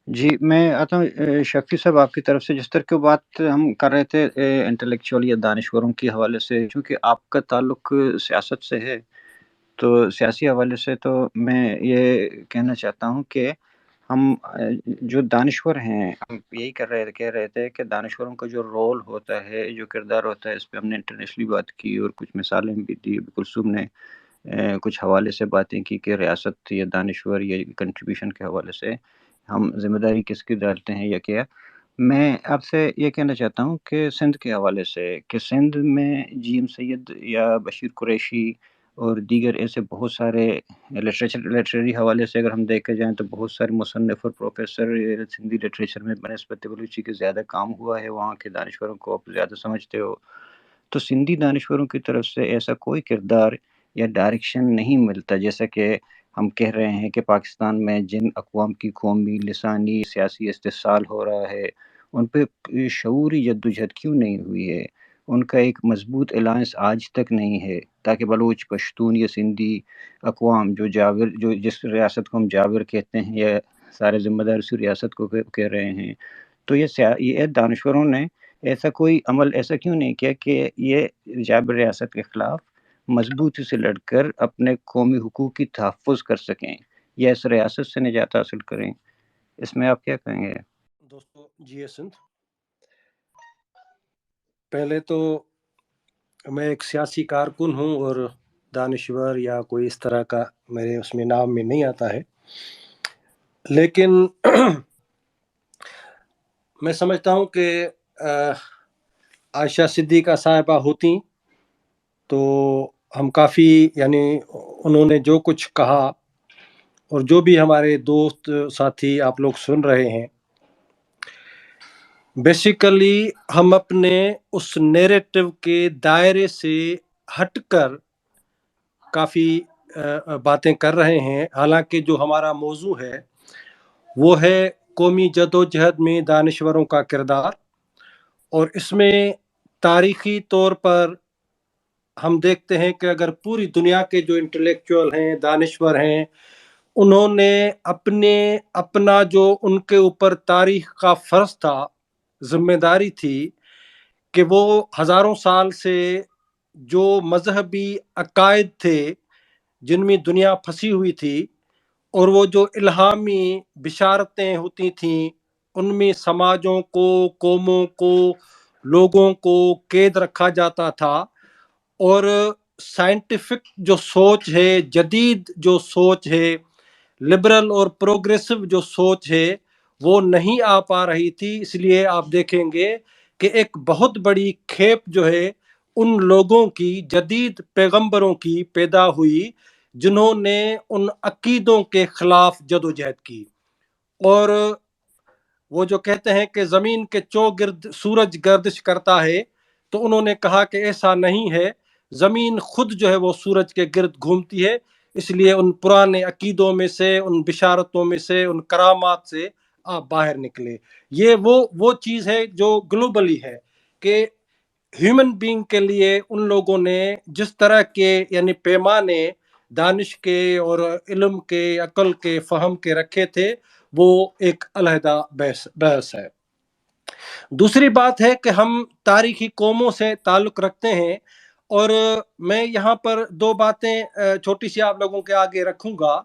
جی، میں آتا ہوں شفیع صاحب آپ کی طرف سے جس طرح کی بات ہم کر رہے تھے انٹلیکچوئل یا دانشوروں کے حوالے سے، چونکہ آپ کا تعلق سیاست سے ہے، تو سیاسی حوالے سے تو میں یہ کہنا چاہتا ہوں کہ ہم جو دانشور ہیں، ہم یہی کہہ رہے تھے کہ دانشوروں کا جو رول ہوتا ہے، جو کردار ہوتا ہے، اس پہ ہم نے انٹرنیشنلی بات کی اور کچھ مثالیں بھی دی، کلثوم نے کچھ حوالے سے باتیں کی کہ ریاست یا دانشور یا کنٹریبیوشن کے حوالے سے ہم ذمہ داری کس کی ڈالتے ہیں یا کیا. میں آپ سے یہ کہنا چاہتا ہوں کہ سندھ کے حوالے سے کہ سندھ میں جی ایم سید یا بشیر قریشی اور دیگر ایسے بہت سارے لٹریری حوالے سے اگر ہم دیکھے جائیں تو بہت سارے مصنف اور پروفیسر سندھی لٹریچر میں بنسبت بلوچی کے زیادہ کام ہوا ہے، وہاں کے دانشوروں کو آپ زیادہ سمجھتے ہو. تو سندھی دانشوروں کی طرف سے ایسا کوئی کردار یا ڈائریکشن نہیں ملتا، جیسا کہ ہم کہہ رہے ہیں کہ پاکستان میں جن اقوام کی قومی لسانی سیاسی استحصال ہو رہا ہے ان پہ شعوری جدوجہد کیوں نہیں ہوئی ہے، ان کا ایک مضبوط الائنس آج تک نہیں ہے تاکہ بلوچ، پشتون یا سندھی اقوام جو جس ریاست کو ہم جاور کہتے ہیں یا سارے ذمہ دار اسی ریاست کو کہہ رہے ہیں، تو یہ دانشوروں نے ایسا کوئی عمل ایسا کیوں نہیں کیا کہ یہ جابر ریاست کے خلاف مضبوطی سے لڑ کر اپنے قومی حقوق کی تحفظ کر سکیں یا اس ریاست سے نجات حاصل کریں. اس میں آپ کیا کہیں گے؟ دوستو جی سندھ، پہلے تو میں ایک سیاسی کارکن ہوں اور دانشور یا کوئی اس طرح کا میرے اس میں نام میں نہیں آتا ہے، لیکن میں سمجھتا ہوں کہ عائشہ صدیقہ صاحبہ ہوتی تو ہم کافی انہوں نے جو کچھ کہا اور جو بھی ہمارے دوست ساتھی آپ لوگ سن رہے ہیں، بیسیکلی ہم اپنے اس نیریٹو کے دائرے سے ہٹ کر کافی باتیں کر رہے ہیں، حالانکہ جو ہمارا موضوع ہے وہ ہے قومی جدوجہد میں دانشوروں کا کردار، اور اس میں تاریخی طور پر ہم دیکھتے ہیں کہ اگر پوری دنیا کے جو انٹلیکچوئل ہیں، دانشور ہیں، انہوں نے اپنا جو ان کے اوپر تاریخ کا فرض تھا، ذمہ داری تھی کہ وہ ہزاروں سال سے جو مذہبی عقائد تھے جن میں دنیا پھنسی ہوئی تھی، اور وہ جو الہامی بشارتیں ہوتی تھیں ان میں سماجوں کو، قوموں کو، لوگوں کو قید رکھا جاتا تھا، اور سائنٹیفک جو سوچ ہے، جدید جو سوچ ہے، لبرل اور پروگریسو جو سوچ ہے وہ نہیں آ پا رہی تھی. اس لیے آپ دیکھیں گے کہ ایک بہت بڑی کھیپ جو ہے ان لوگوں کی، جدید پیغمبروں کی پیدا ہوئی جنہوں نے ان عقیدوں کے خلاف جدوجہد کی. اور وہ جو کہتے ہیں کہ زمین کے چوگرد سورج گردش کرتا ہے، تو انہوں نے کہا کہ ایسا نہیں ہے، زمین خود جو ہے وہ سورج کے گرد گھومتی ہے. اس لیے ان پرانے عقیدوں میں سے، ان بشارتوں میں سے، ان کرامات سے آپ باہر نکلے. یہ وہ چیز ہے جو گلوبلی ہے کہ ہیومن بینگ کے لیے ان لوگوں نے جس طرح کے پیمانے دانش کے اور علم کے، عقل کے، فہم کے رکھے تھے، وہ ایک علیحدہ بحث ہے. دوسری بات ہے کہ ہم تاریخی قوموں سے تعلق رکھتے ہیں، اور میں یہاں پر دو باتیں چھوٹی سی آپ لوگوں کے آگے رکھوں گا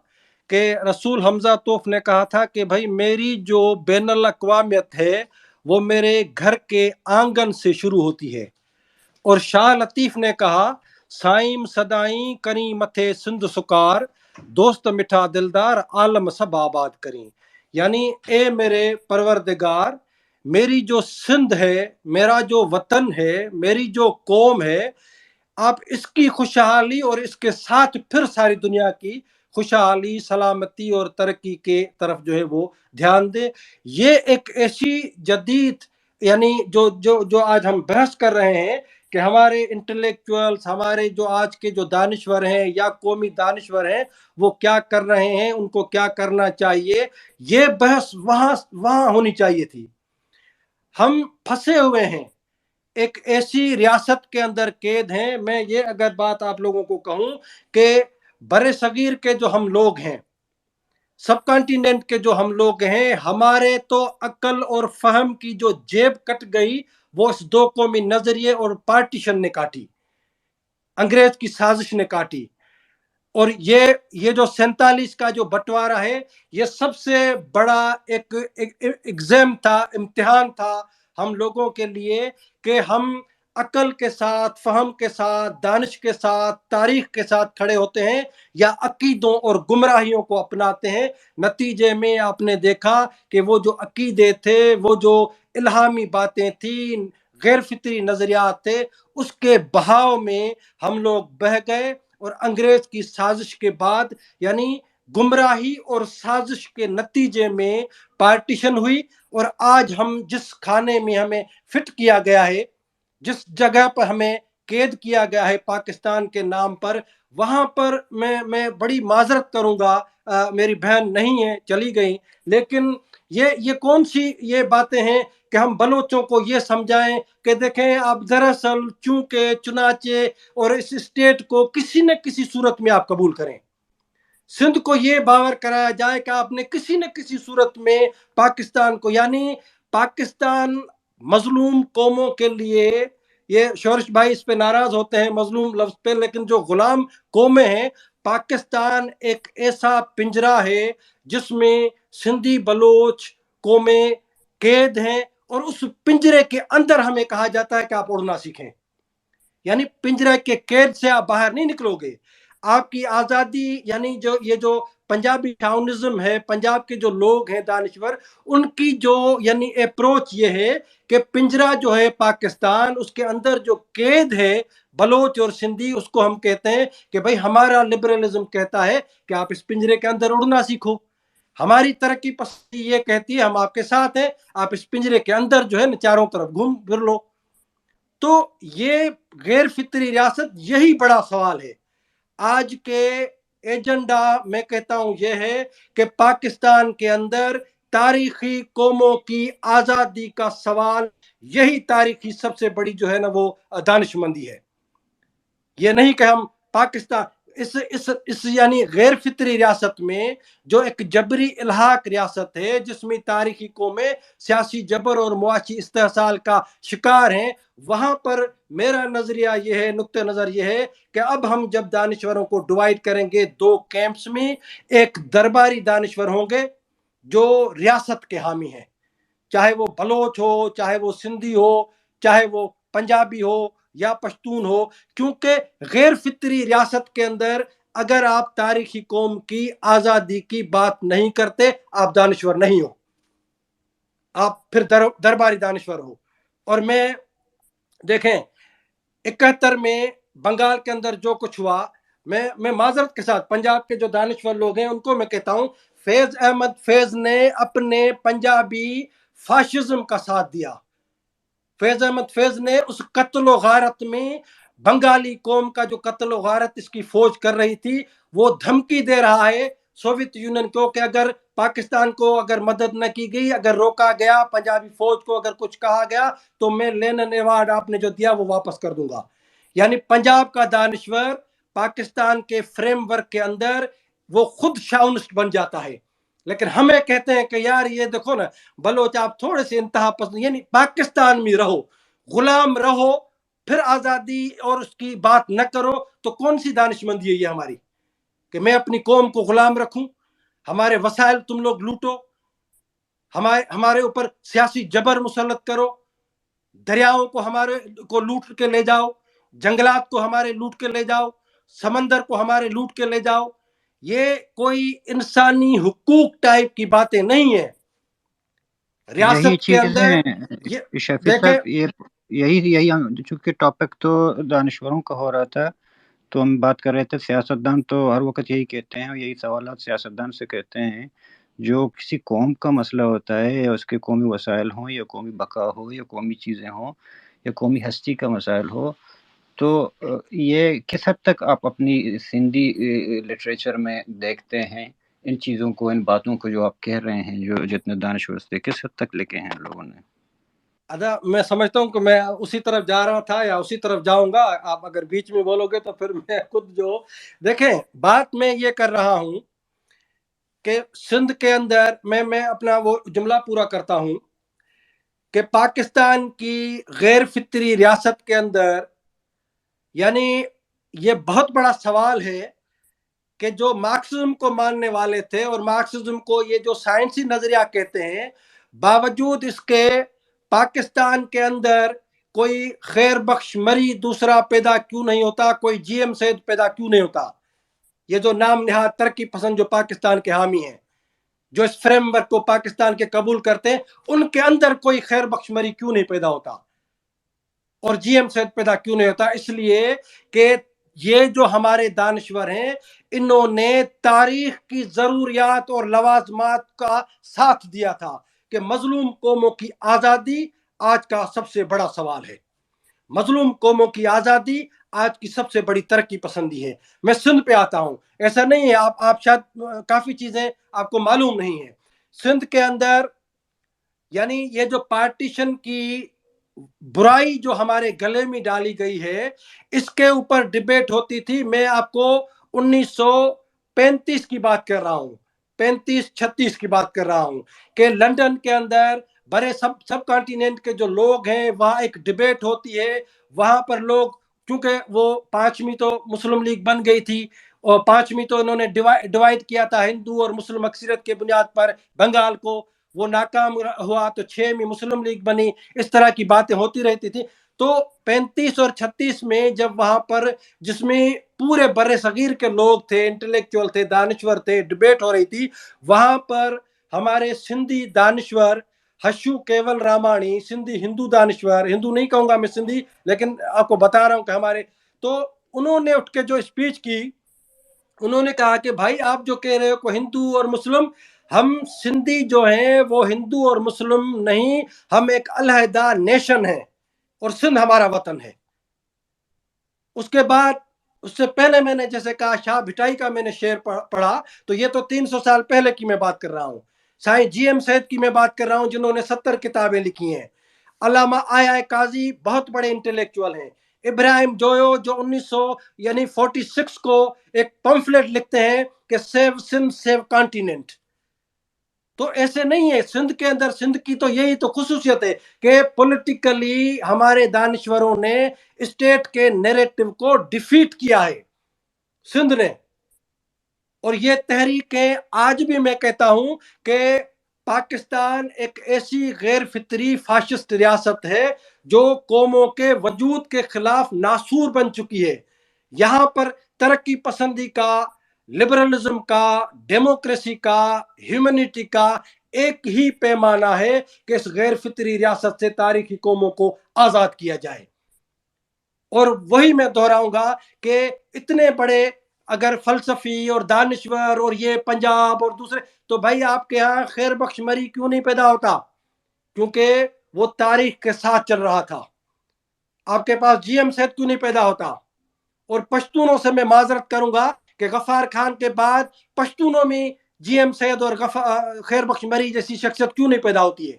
کہ رسول حمزہ توف نے کہا تھا کہ بھائی میری جو بین الاقوامیت ہے وہ میرے گھر کے آنگن سے شروع ہوتی ہے، اور شاہ لطیف نے کہا سائیم صدائیں کریں متھے سندھ سکار، دوست مٹھا دلدار عالم سب آباد کریں. یعنی اے میرے پروردگار، میری جو سندھ ہے، میرا جو وطن ہے، میری جو قوم ہے، آپ اس کی خوشحالی اور اس کے ساتھ پھر ساری دنیا کی خوشحالی، سلامتی اور ترقی کے طرف جو ہے وہ دھیان دے. یہ ایک ایسی جدید جو آج ہم بحث کر رہے ہیں کہ ہمارے انٹلیکچوئلز، ہمارے جو آج کے جو دانشور ہیں یا قومی دانشور ہیں، وہ کیا کر رہے ہیں، ان کو کیا کرنا چاہیے، یہ بحث وہاں ہونی چاہیے تھی. ہم پھنسے ہوئے ہیں، ایک ایسی ریاست کے اندر قید ہیں. میں یہ اگر بات آپ لوگوں کو کہوں کہ بر صغیر کے جو ہم لوگ ہیں، سب کانٹیننٹ کے جو ہم لوگ ہیں، ہمارے تو عقل اور فہم کی جو جیب کٹ گئی وہ اس دو قومی نظریے اور پارٹیشن نے کاٹی، انگریز کی سازش نے کاٹی۔ اور یہ جو 47 کا جو بٹوارہ ہے، یہ سب سے بڑا ایک ایگزام تھا، امتحان تھا ہم لوگوں کے لیے، کہ ہم عقل کے ساتھ، فہم کے ساتھ، دانش کے ساتھ، تاریخ کے ساتھ کھڑے ہوتے ہیں یا عقیدوں اور گمراہیوں کو اپناتے ہیں۔ نتیجے میں آپ نے دیکھا کہ وہ جو عقیدے تھے، وہ جو الہامی باتیں تھیں، غیر فطری نظریات تھے، اس کے بہاؤ میں ہم لوگ بہہ گئے، اور انگریز کی سازش کے بعد، یعنی گمراہی اور سازش کے نتیجے میں پارٹیشن ہوئی۔ اور آج ہم جس کھانے میں ہمیں فٹ کیا گیا ہے، جس جگہ پر ہمیں قید کیا گیا ہے پاکستان کے نام پر، وہاں پر میں بڑی معذرت کروں گا، میری بہن نہیں ہے، چلی گئی، لیکن یہ کون سی یہ باتیں ہیں کہ ہم بلوچوں کو یہ سمجھائیں کہ دیکھیں آپ دراصل چونکہ چنانچہ اور اس اسٹیٹ کو کسی نہ کسی صورت میں آپ قبول کریں، سندھ کو یہ باور کرایا جائے کہ آپ نے کسی نہ کسی صورت میں پاکستان کو، یعنی پاکستان مظلوم قوموں کے لیے، یہ شورش بھائی اس پہ ناراض ہوتے ہیں مظلوم لفظ پہ، لیکن جو غلام قومیں ہیں، پاکستان ایک ایسا پنجرہ ہے جس میں سندھی بلوچ قومیں قید ہیں، اور اس پنجرے کے اندر ہمیں کہا جاتا ہے کہ آپ اڑنا سیکھیں، یعنی پنجرے کے قید سے آپ باہر نہیں نکلو گے۔ آپ کی آزادی، یعنی یہ جو پنجابی ٹاؤنزم ہے، پنجاب کے جو لوگ ہیں دانشور، ان کی جو یعنی اپروچ یہ ہے کہ پنجرہ جو ہے پاکستان، اس کے اندر جو قید ہے بلوچ اور سندھی، اس کو ہم کہتے ہیں کہ بھئی ہمارا لبرلزم کہتا ہے کہ آپ اس پنجرے کے اندر اڑنا سیکھو، ہماری ترقی پسندی یہ کہتی ہے ہم آپ کے ساتھ ہیں، آپ اس پنجرے کے اندر جو ہے چاروں طرف گھوم پھر لو۔ تو یہ غیر فطری ریاست، یہی بڑا سوال ہے آج کے ایجنڈا، میں کہتا ہوں یہ ہے کہ پاکستان کے اندر تاریخی قوموں کی آزادی کا سوال، یہی تاریخی سب سے بڑی جو ہے نا وہ دانش مندی ہے۔ یہ نہیں کہ ہم پاکستان اس یعنی غیر فطری ریاست میں، جو ایک جبری الحاق ریاست ہے جس میں تاریخی قومیں سیاسی جبر اور معاشی استحصال کا شکار ہیں، وہاں پر میرا نظریہ یہ ہے، نقطہ نظر یہ ہے کہ اب ہم جب دانشوروں کو ڈیوائیڈ کریں گے دو کیمپس میں، ایک درباری دانشور ہوں گے جو ریاست کے حامی ہیں، چاہے وہ بلوچ ہو، چاہے وہ سندھی ہو، چاہے وہ پنجابی ہو یا پشتون ہو، کیونکہ غیر فطری ریاست کے اندر اگر آپ تاریخی قوم کی آزادی کی بات نہیں کرتے، آپ دانشور نہیں ہو، آپ پھر درباری دانشور ہو۔ اور میں دیکھیں 71 میں بنگال کے اندر جو کچھ ہوا، میں معذرت کے ساتھ پنجاب کے جو دانشور لوگ ہیں ان کو میں کہتا ہوں، فیض احمد فیض نے اپنے پنجابی فاشزم کا ساتھ دیا، فیض احمد فیض نے اس قتل و غارت میں، بنگالی قوم کا جو قتل و غارت اس کی فوج کر رہی تھی، وہ دھمکی دے رہا ہے سوویت یونین کو کہ اگر پاکستان کو اگر مدد نہ کی گئی، اگر روکا گیا، پنجابی فوج کو اگر کچھ کہا گیا، تو میں لینن ایوارڈ آپ نے جو دیا وہ واپس کر دوں گا۔ یعنی پنجاب کا دانشور پاکستان کے فریم ورک کے اندر وہ خود شاونسٹ بن جاتا ہے، لیکن ہمیں کہتے ہیں کہ یار یہ دیکھو نا بلوچ آپ تھوڑے سے انتہا پسند، یعنی پاکستان میں رہو، غلام رہو، پھر آزادی اور اس کی بات نہ کرو، تو کون سی دانش مندی ہے یہ ہماری کہ میں اپنی قوم کو غلام رکھوں، ہمارے وسائل تم لوگ لوٹو، ہمارے اوپر سیاسی جبر مسلط کرو، دریاؤں کو ہمارے کو لوٹ کے لے جاؤ، جنگلات کو ہمارے لوٹ کے لے جاؤ، سمندر کو ہمارے لوٹ کے لے جاؤ۔ یہ کوئی انسانی حقوق ٹائپ کی باتیں نہیں ہیں یہی ریاست کے اندر۔ یہ چیزیں شفیع دیکھیں، صاحب، یہی چونکہ ٹاپک تو دانشوروں کا ہو رہا تھا، تو ہم بات کر رہے تھے سیاستدان تو ہر وقت یہی کہتے ہیں، اور یہی سوالات سیاستدان سے کہتے ہیں، جو کسی قوم کا مسئلہ ہوتا ہے، یا اس کے قومی وسائل ہوں، یا قومی بقا ہو، یا قومی چیزیں ہوں، یا قومی ہستی کا مسائل ہو، تو یہ کس حد تک آپ اپنی سندھی لٹریچر میں دیکھتے ہیں ان چیزوں کو، ان باتوں کو جو آپ کہہ رہے ہیں، جو جتنے دانشور سے کس حد تک لکھے ہیں لوگوں نے؟ میں سمجھتا ہوں کہ میں اسی طرف جا رہا تھا یا اسی طرف جاؤں گا، آپ اگر بیچ میں بولو گے تو پھر میں خود جو دیکھیں، بات میں یہ کر رہا ہوں کہ سندھ کے اندر میں اپنا وہ جملہ پورا کرتا ہوں کہ پاکستان کی غیر فطری ریاست کے اندر یعنی یہ بہت بڑا سوال ہے کہ جو مارکسزم کو ماننے والے تھے اور مارکسزم کو یہ جو سائنسی نظریہ کہتے ہیں، باوجود اس کے پاکستان کے اندر کوئی خیر بخش مری دوسرا پیدا کیوں نہیں ہوتا، کوئی جی ایم سید پیدا کیوں نہیں ہوتا؟ یہ جو نام نہاد ترقی پسند جو پاکستان کے حامی ہیں، جو اس فریم ورک کو پاکستان کے قبول کرتے ہیں، ان کے اندر کوئی خیر بخش مری کیوں نہیں پیدا ہوتا اور جی ایم سید پیدا کیوں نہیں ہوتا؟ اس لیے کہ یہ جو ہمارے دانشور ہیں، انہوں نے تاریخ کی ضروریات اور لوازمات کا ساتھ دیا تھا کہ مظلوم قوموں کی آزادی آج کا سب سے بڑا سوال ہے، مظلوم قوموں کی آزادی آج کی سب سے بڑی ترقی پسندی ہے۔ میں سندھ پہ آتا ہوں، ایسا نہیں ہے، آپ شاید کافی چیزیں آپ کو معلوم نہیں ہیں۔ سندھ کے اندر یعنی یہ جو پارٹیشن کی برائی جو ہمارے گلے میں ڈالی گئی ہے، اس کے اوپر ڈیبیٹ ہوتی تھی۔ میں آپ کو 1935 کی بات کر رہا ہوں، 35-36 کی بات کر رہا ہوں کہ لندن کے اندر بڑے سب کانٹیننٹ کے جو لوگ ہیں، وہاں ایک ڈیبیٹ ہوتی ہے۔ وہاں پر لوگ، چونکہ وہ 5ویں تو مسلم لیگ بن گئی تھی اور 5ویں تو انہوں نے ڈیوائیڈ کیا تھا ہندو اور مسلم اکثریت کے بنیاد پر بنگال کو، وہ ناکام ہوا تو 6ویں مسلم لیگ بنی، اس طرح کی باتیں ہوتی رہتی تھی۔ تو 35 اور 36 میں جب وہاں پر جس میں پورے بر صغیر کے لوگ تھے، انٹلیکچوئل تھے، دانشور تھے، ڈیبیٹ ہو رہی تھی، وہاں پر ہمارے سندھی دانشور ہشو کیول رامانی، سندھی ہندو دانشور، ہندو نہیں کہوں گا میں سندھی، لیکن آپ کو بتا رہا ہوں کہ ہمارے، تو انہوں نے اٹھ کے جو اسپیچ کی، انہوں نے کہا کہ بھائی آپ جو کہہ رہے ہو کہ ہندو اور مسلم، ہم سندھی جو ہیں وہ ہندو اور مسلم نہیں، ہم ایک علیحدہ نیشن ہیں اور سندھ ہمارا وطن ہے۔ اس کے بعد، اس سے پہلے میں نے جیسے کہا شاہ بھٹائی کا میں نے شعر پڑھا، تو یہ تو 300 سال پہلے کی میں بات کر رہا ہوں۔ سائیں جی ایم سید کی میں بات کر رہا ہوں، جنہوں نے 70 کتابیں لکھی ہیں۔ علامہ آیا قاضی بہت بڑے انٹلیکچوئل ہیں۔ ابراہیم جویو جو 1946 کو ایک پمفلٹ لکھتے ہیں کہ سیو سندھ سیو کانٹیننٹ۔ تو ایسے نہیں ہے، سندھ کے اندر، سندھ کی تو یہی تو خصوصیت ہے کہ پولیٹیکلی ہمارے دانشوروں نے اسٹیٹ کے نیریٹو کو ڈیفیٹ کیا ہے سندھ نے۔ اور یہ تحریکیں آج بھی میں کہتا ہوں کہ پاکستان ایک ایسی غیر فطری فاشسٹ ریاست ہے جو قوموں کے وجود کے خلاف ناسور بن چکی ہے۔ یہاں پر ترقی پسندی کا، لبرلزم کا، ڈیموکریسی کا، ہیومنٹی کا ایک ہی پیمانہ ہے کہ اس غیر فطری ریاست سے تاریخی قوموں کو آزاد کیا جائے۔ اور وہی میں دہراؤں گا کہ اتنے بڑے اگر فلسفی اور دانشور اور یہ پنجاب اور دوسرے، تو بھائی آپ کے ہاں خیر بخش مری کیوں نہیں پیدا ہوتا؟ کیونکہ وہ تاریخ کے ساتھ چل رہا تھا۔ آپ کے پاس جی ایم سید کیوں نہیں پیدا ہوتا؟ اور پشتونوں سے میں معذرت کروں گا کہ غفار خان کے بعد پشتونوں میں جی ایم سید اور خیر بخش مری جیسی شخصیت کیوں نہیں پیدا ہوتی ہے؟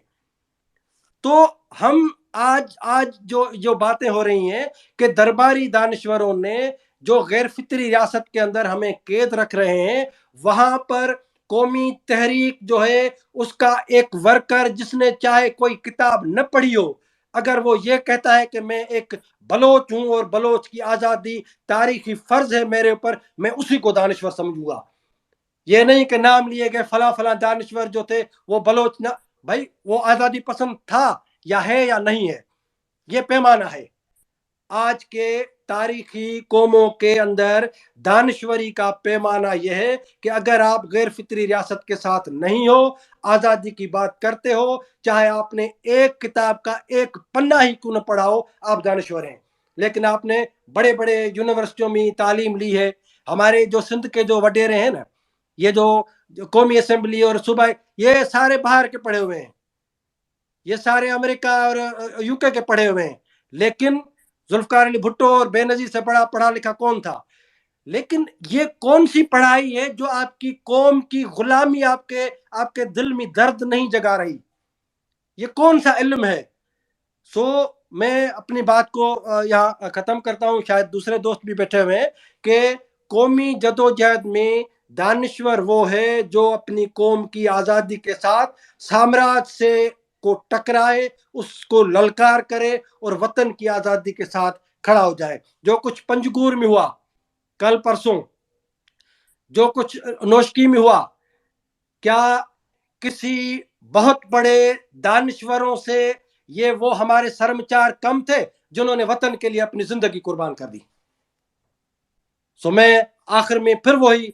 تو ہم آج جو باتیں ہو رہی ہیں کہ درباری دانشوروں نے جو غیر فطری ریاست کے اندر ہمیں قید رکھ رہے ہیں، وہاں پر قومی تحریک جو ہے اس کا ایک ورکر جس نے چاہے کوئی کتاب نہ پڑھی ہو، اگر وہ یہ کہتا ہے کہ میں ایک بلوچ ہوں اور بلوچ کی آزادی تاریخی فرض ہے میرے اوپر، میں اسی کو دانشور سمجھوں گا۔ یہ نہیں کہ نام لیے گئے فلاں فلاں دانشور جو تھے وہ بلوچ نہ، بھائی وہ آزادی پسند تھا یا ہے یا نہیں ہے، یہ پیمانہ ہے۔ آج کے تاریخی قوموں کے اندر دانشوری کا پیمانہ یہ ہے کہ اگر آپ غیر فطری ریاست کے ساتھ نہیں ہو، آزادی کی بات کرتے ہو، چاہے آپ نے ایک کتاب کا ایک پنہ ہی کیوں نہ پڑھا ہو، آپ دانشور ہیں۔ لیکن آپ نے بڑے بڑے یونیورسٹیوں میں تعلیم لی ہے۔ ہمارے جو سندھ کے جو وڈیرے ہیں نا، یہ جو قومی اسمبلی اور صوبہ، یہ سارے باہر کے پڑھے ہوئے ہیں، یہ سارے امریکہ اور یو کے پڑھے ہوئے ہیں۔ لیکن ذوالفقار علی بھٹو اور بے نظیر سے بڑا پڑھا لکھا کون تھا؟ لیکن یہ کون سی پڑھائی ہے جو آپ کی قوم کی غلامی آپ کے دل میں درد نہیں جگا رہی؟ یہ کون سا علم ہے؟ میں اپنی بات کو یہاں ختم کرتا ہوں، شاید دوسرے دوست بھی بیٹھے ہوئے ہیں، کہ قومی جدوجہد میں دانشور وہ ہے جو اپنی قوم کی آزادی کے ساتھ سامراج سے کو ٹکرائے، اس کو للکار کرے اور وطن کی آزادی کے ساتھ کھڑا ہو جائے۔ جو کچھ پنجگور میں ہوا کل پرسوں، جو کچھ نوشکی میں ہوا، کیا کسی بہت بڑے دانشوروں سے یہ وہ ہمارے سرمچار کم تھے جنہوں نے وطن کے لیے اپنی زندگی قربان کر دی؟ میں آخر میں پھر وہی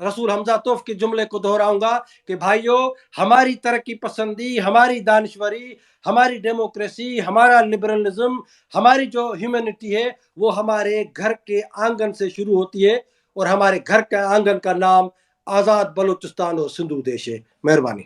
رسول حمزہ توف کے جملے کو دہراؤں گا کہ بھائیو، ہماری ترقی پسندی، ہماری دانشوری، ہماری ڈیموکریسی، ہمارا لبرلزم، ہماری جو ہیومینٹی ہے وہ ہمارے گھر کے آنگن سے شروع ہوتی ہے، اور ہمارے گھر کے آنگن کا نام آزاد بلوچستان اور سندھو دیش ہے۔ مہربانی۔